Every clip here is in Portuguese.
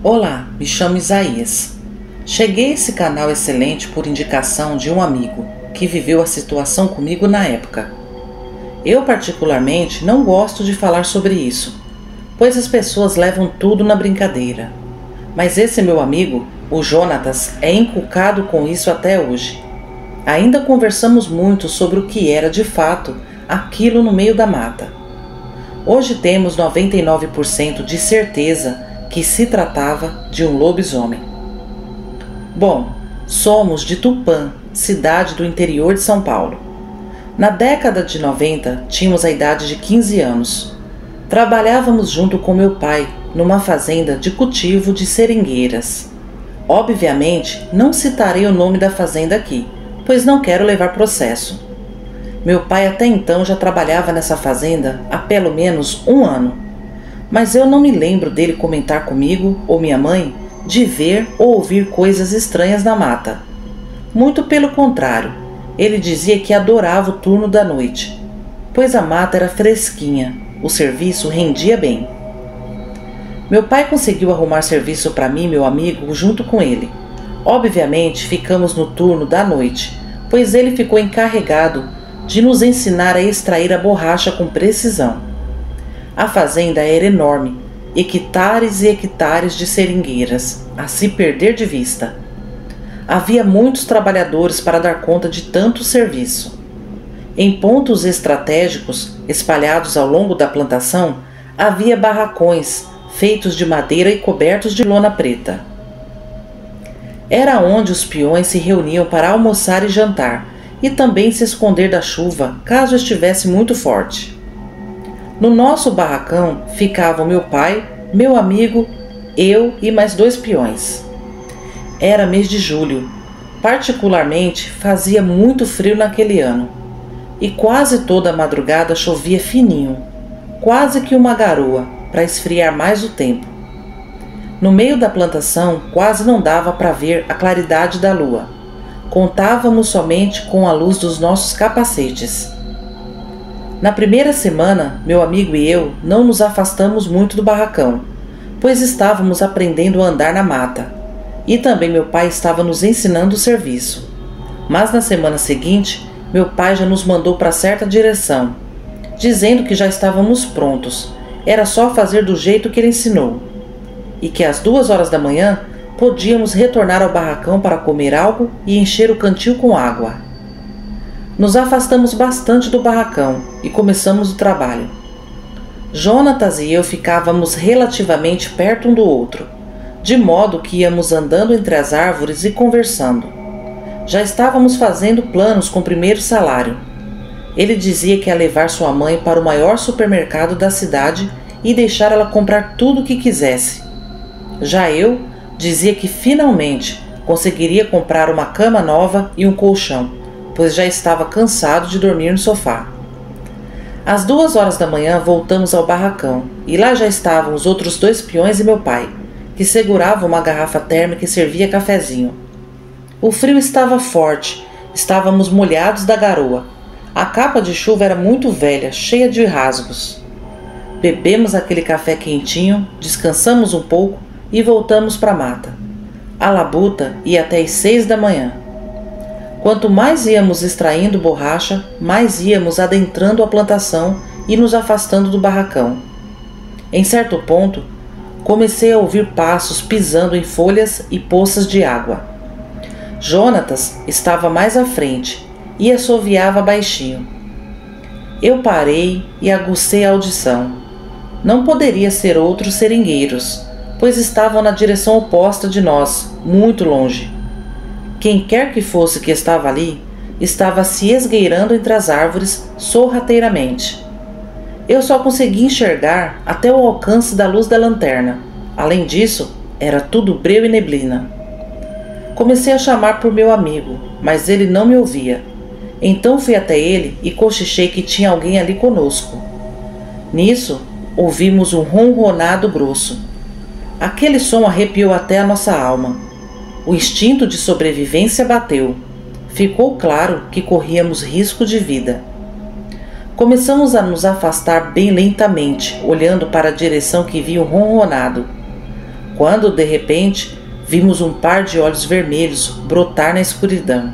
Olá, me chamo Isaías. Cheguei a esse canal excelente por indicação de um amigo que viveu a situação comigo na época. Eu particularmente não gosto de falar sobre isso, pois as pessoas levam tudo na brincadeira. Mas esse meu amigo, o Jonatas, é inculcado com isso até hoje. Ainda conversamos muito sobre o que era de fato aquilo no meio da mata. Hoje temos 99% de certeza que se tratava de um lobisomem. Bom, somos de Tupã, cidade do interior de São Paulo. Na década de 90, tínhamos a idade de 15 anos. Trabalhávamos junto com meu pai numa fazenda de cultivo de seringueiras. Obviamente, não citarei o nome da fazenda aqui, pois não quero levar processo. Meu pai até então já trabalhava nessa fazenda há pelo menos um ano. Mas eu não me lembro dele comentar comigo ou minha mãe de ver ou ouvir coisas estranhas na mata. Muito pelo contrário, ele dizia que adorava o turno da noite, pois a mata era fresquinha, o serviço rendia bem. Meu pai conseguiu arrumar serviço para mim e meu amigo junto com ele. Obviamente ficamos no turno da noite, pois ele ficou encarregado de nos ensinar a extrair a borracha com precisão. A fazenda era enorme, hectares e hectares de seringueiras, a se perder de vista. Havia muitos trabalhadores para dar conta de tanto serviço. Em pontos estratégicos, espalhados ao longo da plantação, havia barracões feitos de madeira e cobertos de lona preta. Era onde os peões se reuniam para almoçar e jantar, e também se esconder da chuva caso estivesse muito forte. No nosso barracão ficavam meu pai, meu amigo, eu e mais 2 peões. Era mês de julho. Particularmente fazia muito frio naquele ano. E quase toda a madrugada chovia fininho, quase que uma garoa, para esfriar mais o tempo. No meio da plantação quase não dava para ver a claridade da lua. Contávamos somente com a luz dos nossos capacetes. Na primeira semana, meu amigo e eu não nos afastamos muito do barracão, pois estávamos aprendendo a andar na mata, e também meu pai estava nos ensinando o serviço. Mas na semana seguinte, meu pai já nos mandou para certa direção, dizendo que já estávamos prontos, era só fazer do jeito que ele ensinou, e que às 2 horas da manhã podíamos retornar ao barracão para comer algo e encher o cantil com água. Nos afastamos bastante do barracão e começamos o trabalho. Jonatas e eu ficávamos relativamente perto um do outro, de modo que íamos andando entre as árvores e conversando. Já estávamos fazendo planos com o primeiro salário. Ele dizia que ia levar sua mãe para o maior supermercado da cidade e deixar ela comprar tudo o que quisesse. Já eu dizia que finalmente conseguiria comprar uma cama nova e um colchão, pois já estava cansado de dormir no sofá. Às 2 horas da manhã voltamos ao barracão, e lá já estavam os outros 2 peões e meu pai, que seguravam uma garrafa térmica e servia cafezinho. O frio estava forte, estávamos molhados da garoa. A capa de chuva era muito velha, cheia de rasgos. Bebemos aquele café quentinho, descansamos um pouco e voltamos para a mata. A labuta ia até as 6 da manhã. Quanto mais íamos extraindo borracha, mais íamos adentrando a plantação e nos afastando do barracão. Em certo ponto, comecei a ouvir passos pisando em folhas e poças de água. Jonatas estava mais à frente e assoviava baixinho. Eu parei e aguçei a audição. Não poderia ser outros seringueiros, pois estavam na direção oposta de nós, muito longe. Quem quer que fosse que estava ali, estava se esgueirando entre as árvores sorrateiramente. Eu só consegui enxergar até o alcance da luz da lanterna. Além disso, era tudo breu e neblina. Comecei a chamar por meu amigo, mas ele não me ouvia. Então fui até ele e cochichei que tinha alguém ali conosco. Nisso, ouvimos um ronronado grosso. Aquele som arrepiou até a nossa alma. O instinto de sobrevivência bateu. Ficou claro que corríamos risco de vida. Começamos a nos afastar bem lentamente, olhando para a direção que vinha o ronronado. quando de repente vimos um par de olhos vermelhos brotar na escuridão.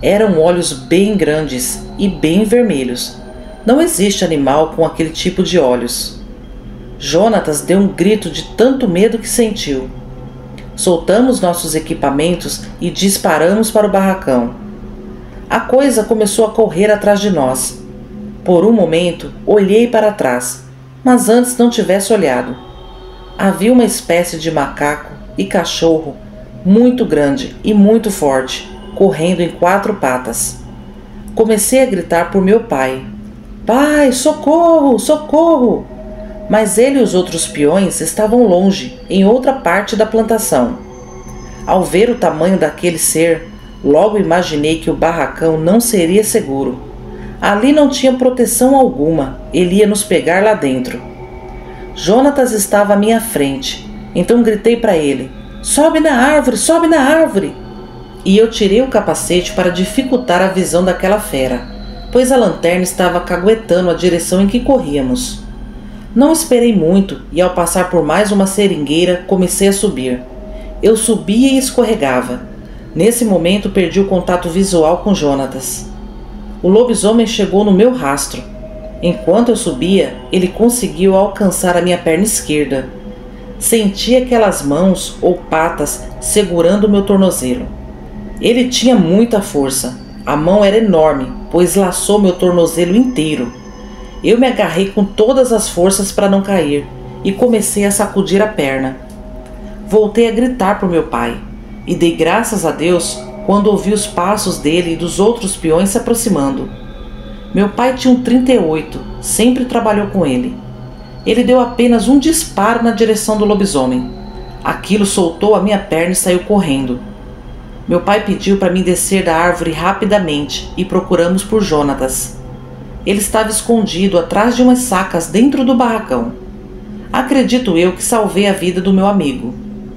Eram olhos bem grandes e bem vermelhos. Não existe animal com aquele tipo de olhos. Jonatas deu um grito de tanto medo que sentiu. Soltamos nossos equipamentos e disparamos para o barracão. A coisa começou a correr atrás de nós. Por um momento, olhei para trás, mas antes não tivesse olhado. Havia uma espécie de macaco e cachorro muito grande e muito forte, correndo em 4 patas. Comecei a gritar por meu pai. Pai, socorro, socorro! Mas ele e os outros peões estavam longe, em outra parte da plantação. Ao ver o tamanho daquele ser, logo imaginei que o barracão não seria seguro. Ali não tinha proteção alguma, ele ia nos pegar lá dentro. Jonatas estava à minha frente, então gritei para ele: sobe na árvore, sobe na árvore! E eu tirei o capacete para dificultar a visão daquela fera, pois a lanterna estava caguetando a direção em que corríamos. Não esperei muito e, ao passar por mais uma seringueira, comecei a subir. Eu subia e escorregava. Nesse momento perdi o contato visual com Jonatas. O lobisomem chegou no meu rastro. Enquanto eu subia, ele conseguiu alcançar a minha perna esquerda. Senti aquelas mãos ou patas segurando o meu tornozelo. Ele tinha muita força. A mão era enorme, pois laçou meu tornozelo inteiro. Eu me agarrei com todas as forças para não cair e comecei a sacudir a perna. Voltei a gritar por meu pai e dei graças a Deus quando ouvi os passos dele e dos outros peões se aproximando. Meu pai tinha um 38, sempre trabalhou com ele. Ele deu apenas um disparo na direção do lobisomem. Aquilo soltou a minha perna e saiu correndo. Meu pai pediu para mim descer da árvore rapidamente e procuramos por Jonatas. Ele estava escondido atrás de umas sacas dentro do barracão. Acredito eu que salvei a vida do meu amigo,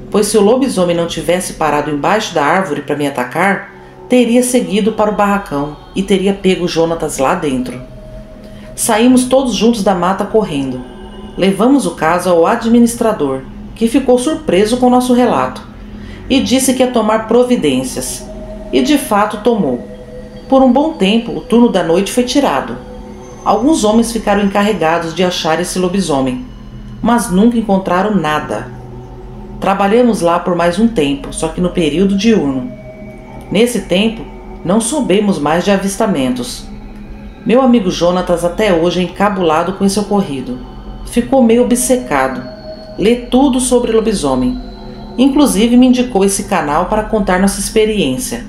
pois se o lobisomem não tivesse parado embaixo da árvore para me atacar, teria seguido para o barracão e teria pego Jonatas lá dentro. Saímos todos juntos da mata correndo. Levamos o caso ao administrador, que ficou surpreso com o nosso relato e disse que ia tomar providências. E de fato tomou. Por um bom tempo, o turno da noite foi tirado. Alguns homens ficaram encarregados de achar esse lobisomem, mas nunca encontraram nada. Trabalhamos lá por mais um tempo, só que no período diurno. Nesse tempo, não soubemos mais de avistamentos. Meu amigo Jonatas até hoje é encabulado com esse ocorrido. Ficou meio obcecado. Lê tudo sobre lobisomem. Inclusive me indicou esse canal para contar nossa experiência.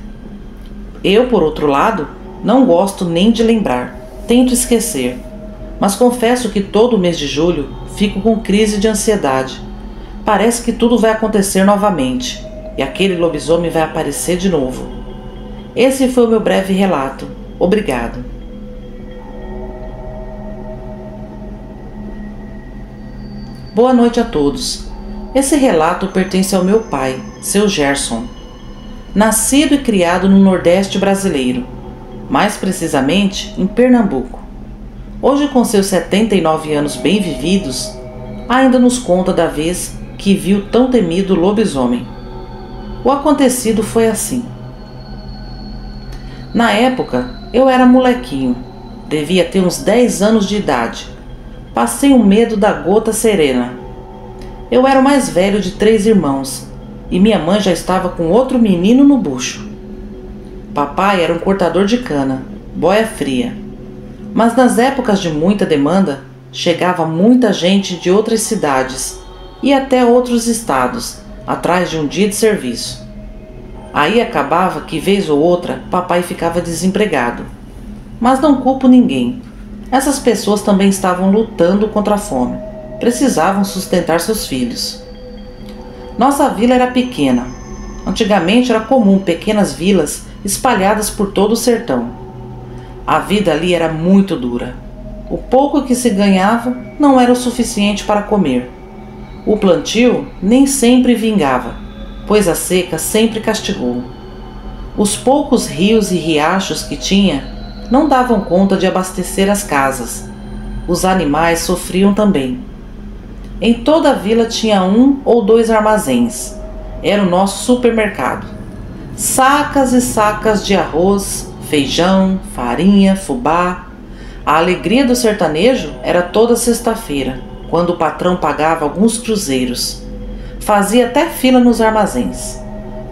Eu, por outro lado, não gosto nem de lembrar. Tento esquecer. Mas confesso que todo mês de julho fico com crise de ansiedade. Parece que tudo vai acontecer novamente. E aquele lobisomem vai aparecer de novo. Esse foi o meu breve relato. Obrigado. Boa noite a todos. Esse relato pertence ao meu pai, seu Gerson. Nascido e criado no Nordeste brasileiro, mais precisamente em Pernambuco. Hoje, com seus 79 anos bem vividos, ainda nos conta da vez que viu tão temido lobisomem. O acontecido foi assim. Na época, eu era molequinho, devia ter uns 10 anos de idade. Passei um medo da gota serena. Eu era o mais velho de 3 irmãos, e minha mãe já estava com outro menino no bucho. Papai era um cortador de cana, boia fria. Mas nas épocas de muita demanda, chegava muita gente de outras cidades e até outros estados, atrás de um dia de serviço. Aí acabava que, vez ou outra, papai ficava desempregado. Mas não culpo ninguém. Essas pessoas também estavam lutando contra a fome. Precisavam sustentar seus filhos. Nossa vila era pequena. Antigamente era comum pequenas vilas espalhadas por todo o sertão. A vida ali era muito dura. O pouco que se ganhava não era o suficiente para comer. O plantio nem sempre vingava, pois a seca sempre castigou. Os poucos rios e riachos que tinha não davam conta de abastecer as casas. Os animais sofriam também. Em toda a vila tinha 1 ou 2 armazéns. Era o nosso supermercado. Sacas e sacas de arroz, feijão, farinha, fubá. A alegria do sertanejo era toda sexta-feira, quando o patrão pagava alguns cruzeiros. Fazia até fila nos armazéns.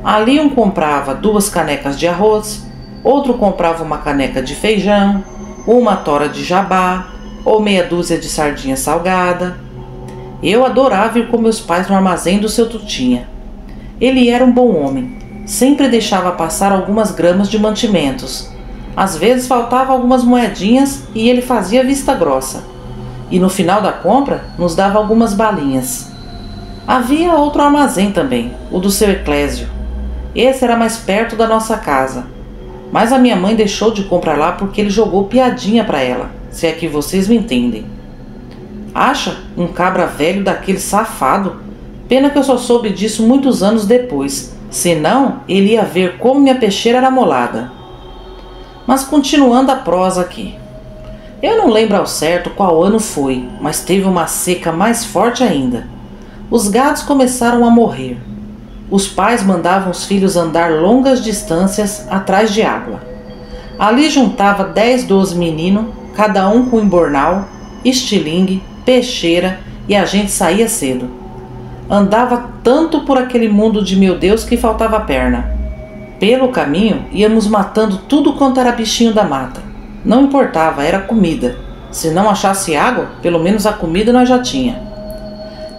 Ali um comprava 2 canecas de arroz, outro comprava uma caneca de feijão, uma tora de jabá ou meia dúzia de sardinha salgada. Eu adorava ir com meus pais no armazém do seu Tutinha. Ele era um bom homem, sempre deixava passar algumas gramas de mantimentos. Às vezes faltava algumas moedinhas e ele fazia vista grossa. E no final da compra nos dava algumas balinhas. Havia outro armazém também, o do seu Eclésio. Esse era mais perto da nossa casa. Mas a minha mãe deixou de comprar lá porque ele jogou piadinha para ela, se é que vocês me entendem. Acha? Um cabra velho daquele safado? Pena que eu só soube disso muitos anos depois. Senão, ele ia ver como minha peixeira era molada. Mas continuando a prosa aqui. Eu não lembro ao certo qual ano foi, mas teve uma seca mais forte ainda. Os gados começaram a morrer. Os pais mandavam os filhos andar longas distâncias atrás de água. Ali juntava 10, 12 meninos, cada um com embornal, estilingue, peixeira, e a gente saía cedo. Andava tanto por aquele mundo de meu Deus que faltava perna. Pelo caminho íamos matando tudo quanto era bichinho da mata. Não importava, era comida. Se não achasse água, pelo menos a comida nós já tinha.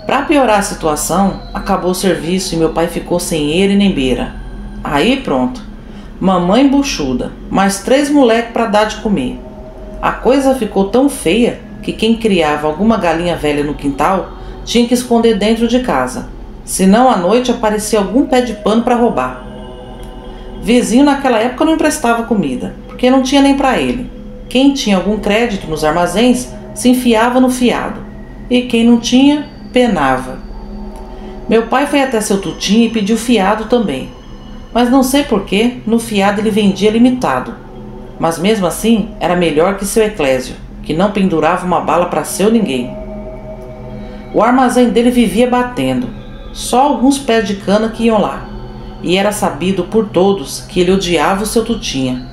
Para piorar a situação, acabou o serviço e meu pai ficou sem ele nem beira. Aí pronto, mamãe buchuda, mais 3 moleques para dar de comer. A coisa ficou tão feia que quem criava alguma galinha velha no quintal tinha que esconder dentro de casa, senão à noite aparecia algum pé de pano para roubar. Vizinho naquela época não emprestava comida, porque não tinha nem para ele. Quem tinha algum crédito nos armazéns se enfiava no fiado, e quem não tinha, penava. Meu pai foi até seu Tutinha e pediu fiado também, mas não sei porquê, no fiado ele vendia limitado. Mas mesmo assim, era melhor que seu Eclésio, que não pendurava uma bala para seu ninguém. O armazém dele vivia batendo, só alguns pés de cana que iam lá, e era sabido por todos que ele odiava o seu Tutinha.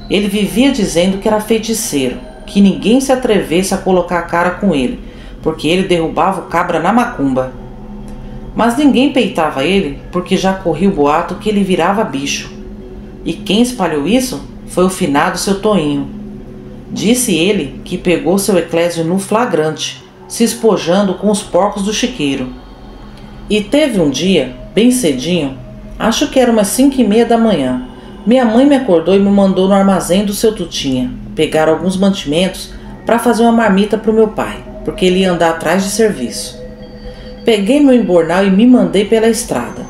Ele vivia dizendo que era feiticeiro, que ninguém se atrevesse a colocar a cara com ele, porque ele derrubava o cabra na macumba. Mas ninguém peitava ele, porque já corria o boato que ele virava bicho. E quem espalhou isso foi o finado seu Toinho. Disse ele que pegou seu Eclésio no flagrante, se espojando com os porcos do chiqueiro. E teve um dia, bem cedinho, acho que era umas 5:30 da manhã, minha mãe me acordou e me mandou no armazém do seu Tutinha pegar alguns mantimentos para fazer uma marmita para o meu pai, porque ele ia andar atrás de serviço. Peguei meu embornal e me mandei pela estrada.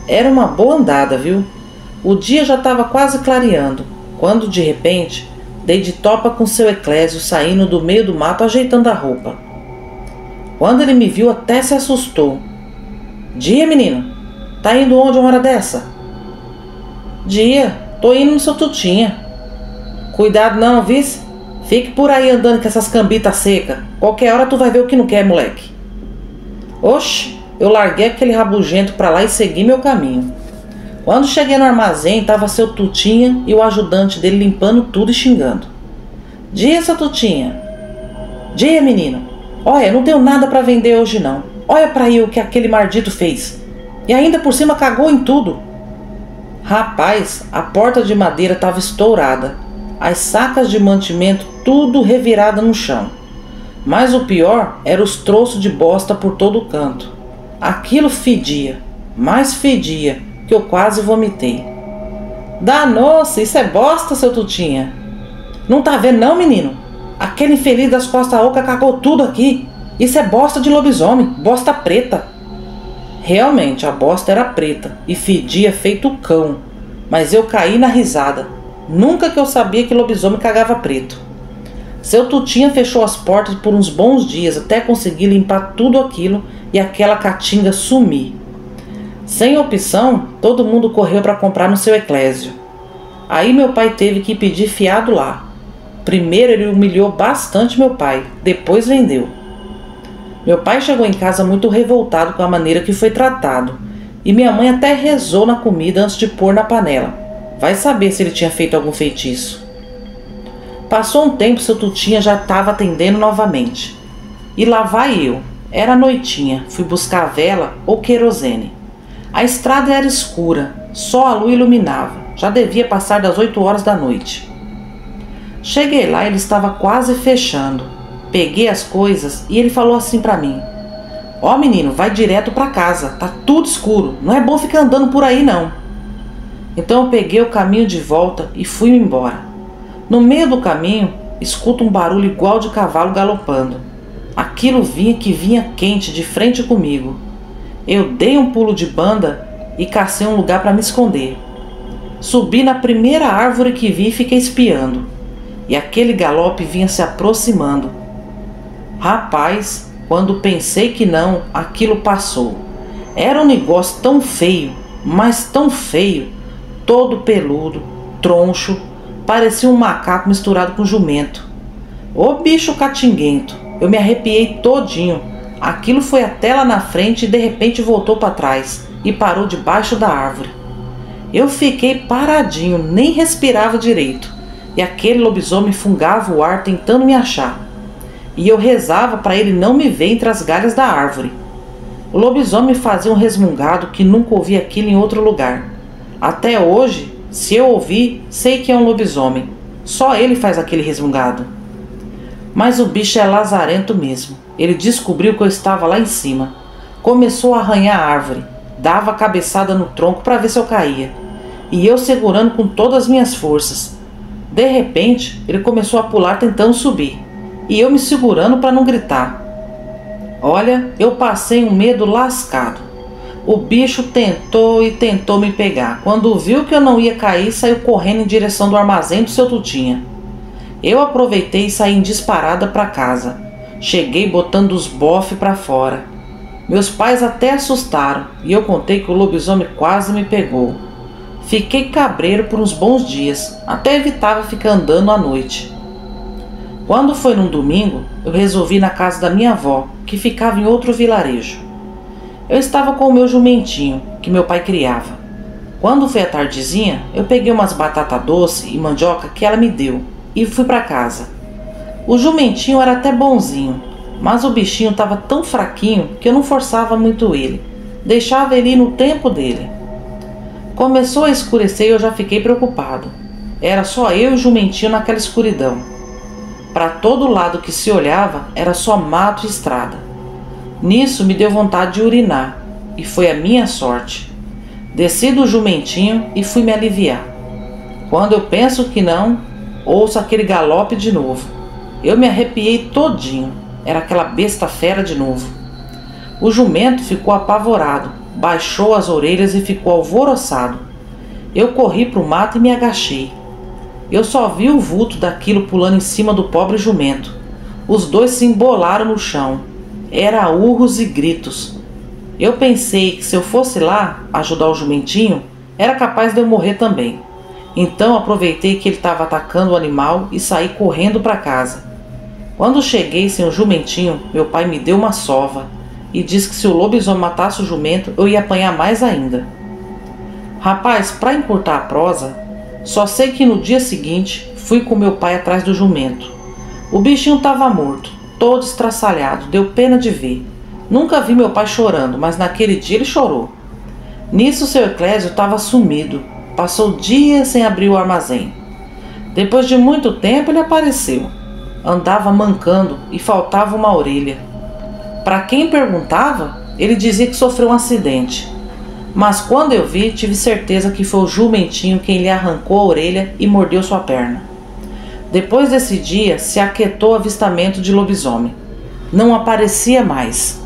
Era uma boa andada, viu? O dia já estava quase clareando, quando de repente dei de topa com seu Eclésio saindo do meio do mato ajeitando a roupa. Quando ele me viu até se assustou. Dia, menino, tá indo onde uma hora dessa? Dia, tô indo no seu Tutinha. Cuidado não, vice? Fique por aí andando com essas cambitas secas. Qualquer hora tu vai ver o que não quer, moleque. Oxe, eu larguei aquele rabugento pra lá e segui meu caminho. Quando cheguei no armazém, tava seu Tutinha e o ajudante dele limpando tudo e xingando. Dia, seu Tutinha. Dia, menino. Olha, não tenho nada pra vender hoje não. Olha pra aí o que aquele mardito fez. E ainda por cima cagou em tudo. Rapaz, a porta de madeira tava estourada. As sacas de mantimento tudo revirada no chão. Mas o pior era os troços de bosta por todo o canto. Aquilo fedia, mais fedia, que eu quase vomitei. Danou-se, isso é bosta, seu Tutinha. Não tá vendo não, menino? Aquele infeliz das costas ocas cagou tudo aqui. Isso é bosta de lobisomem, bosta preta. Realmente, a bosta era preta e fedia feito cão. Mas eu caí na risada. Nunca que eu sabia que lobisomem cagava preto. Seu Tutinha fechou as portas por uns bons dias até conseguir limpar tudo aquilo e aquela caatinga sumir. Sem opção, todo mundo correu para comprar no seu Eclésio. Aí meu pai teve que pedir fiado lá. Primeiro ele humilhou bastante meu pai, depois vendeu. Meu pai chegou em casa muito revoltado com a maneira que foi tratado, e minha mãe até rezou na comida antes de pôr na panela. Vai saber se ele tinha feito algum feitiço. Passou um tempo, seu Tutinha já estava atendendo novamente. E lá vai eu. Era noitinha, fui buscar a vela ou querosene. A estrada era escura, só a lua iluminava. Já devia passar das 8 horas da noite. Cheguei lá e ele estava quase fechando. Peguei as coisas e ele falou assim pra mim: "Ó menino, vai direto pra casa, tá tudo escuro, não é bom ficar andando por aí não." Então eu peguei o caminho de volta e fui embora. No meio do caminho, escuto um barulho igual de cavalo galopando. Aquilo vinha quente de frente comigo. Eu dei um pulo de banda e cacei um lugar para me esconder. Subi na primeira árvore que vi e fiquei espiando. E aquele galope vinha se aproximando. Rapaz, quando pensei que não, aquilo passou. Era um negócio tão feio, mas tão feio, todo peludo, troncho, parecia um macaco misturado com jumento. Ô bicho catinguento, eu me arrepiei todinho. Aquilo foi até lá na frente e de repente voltou para trás e parou debaixo da árvore. Eu fiquei paradinho, nem respirava direito, e aquele lobisomem fungava o ar tentando me achar. E eu rezava para ele não me ver entre as galhas da árvore. O lobisomem fazia um resmungado que nunca ouvi aquilo em outro lugar. Até hoje, se eu ouvir, sei que é um lobisomem. Só ele faz aquele resmungado. Mas o bicho é lazarento mesmo. Ele descobriu que eu estava lá em cima. Começou a arranhar a árvore. Dava cabeçada no tronco para ver se eu caía. E eu segurando com todas as minhas forças. De repente, ele começou a pular tentando subir. E eu me segurando para não gritar. Olha, eu passei um medo lascado. O bicho tentou e tentou me pegar. Quando viu que eu não ia cair, saiu correndo em direção do armazém do seu Tutinha. Eu aproveitei e saí em disparada para casa. Cheguei botando os bofes para fora. Meus pais até assustaram e eu contei que o lobisomem quase me pegou. Fiquei cabreiro por uns bons dias, até evitava ficar andando à noite. Quando foi num domingo, eu resolvi ir na casa da minha avó, que ficava em outro vilarejo. Eu estava com o meu jumentinho, que meu pai criava. Quando foi a tardezinha, eu peguei umas batatas doces e mandioca que ela me deu e fui para casa. O jumentinho era até bonzinho, mas o bichinho estava tão fraquinho que eu não forçava muito ele. Deixava ele ir no tempo dele. Começou a escurecer e eu já fiquei preocupado. Era só eu e o jumentinho naquela escuridão. Para todo lado que se olhava era só mato e estrada. Nisso me deu vontade de urinar, e foi a minha sorte. Desci do jumentinho e fui me aliviar. Quando eu penso que não, ouço aquele galope de novo. Eu me arrepiei todinho. Era aquela besta fera de novo. O jumento ficou apavorado, baixou as orelhas e ficou alvoroçado. Eu corri para o mato e me agachei. Eu só vi o vulto daquilo pulando em cima do pobre jumento. Os dois se embolaram no chão. Era urros e gritos. Eu pensei que se eu fosse lá ajudar o jumentinho, era capaz de eu morrer também. Então aproveitei que ele estava atacando o animal e saí correndo para casa. Quando cheguei sem o jumentinho, meu pai me deu uma sova e disse que se o lobisomem matasse o jumento, eu ia apanhar mais ainda. Rapaz, para encurtar a prosa, só sei que no dia seguinte fui com meu pai atrás do jumento. O bichinho estava morto, todo estraçalhado, deu pena de ver. Nunca vi meu pai chorando, mas naquele dia ele chorou. Nisso seu Eclésio estava sumido, passou dias sem abrir o armazém. Depois de muito tempo ele apareceu. Andava mancando e faltava uma orelha. Para quem perguntava, ele dizia que sofreu um acidente. Mas quando eu vi, tive certeza que foi o jumentinho quem lhe arrancou a orelha e mordeu sua perna. Depois desse dia, se aquietou o avistamento de lobisomem. Não aparecia mais.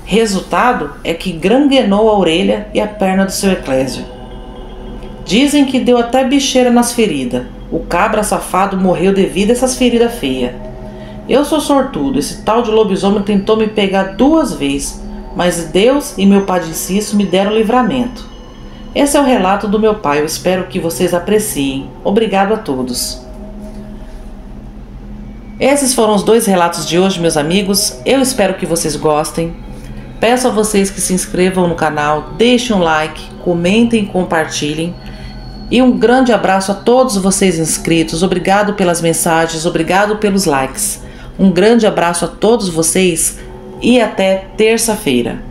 Resultado é que granguenou a orelha e a perna do seu Eclésio. Dizem que deu até bicheira nas feridas. O cabra safado morreu devido a essas feridas feias. Eu sou sortudo, esse tal de lobisomem tentou me pegar 2 vezes, mas Deus e meu Padre Cício me deram livramento. Esse é o relato do meu pai, eu espero que vocês apreciem. Obrigado a todos. Esses foram os 2 relatos de hoje, meus amigos. Eu espero que vocês gostem. Peço a vocês que se inscrevam no canal, deixem um like, comentem e compartilhem. E um grande abraço a todos vocês inscritos. Obrigado pelas mensagens, obrigado pelos likes. Um grande abraço a todos vocês e até terça-feira.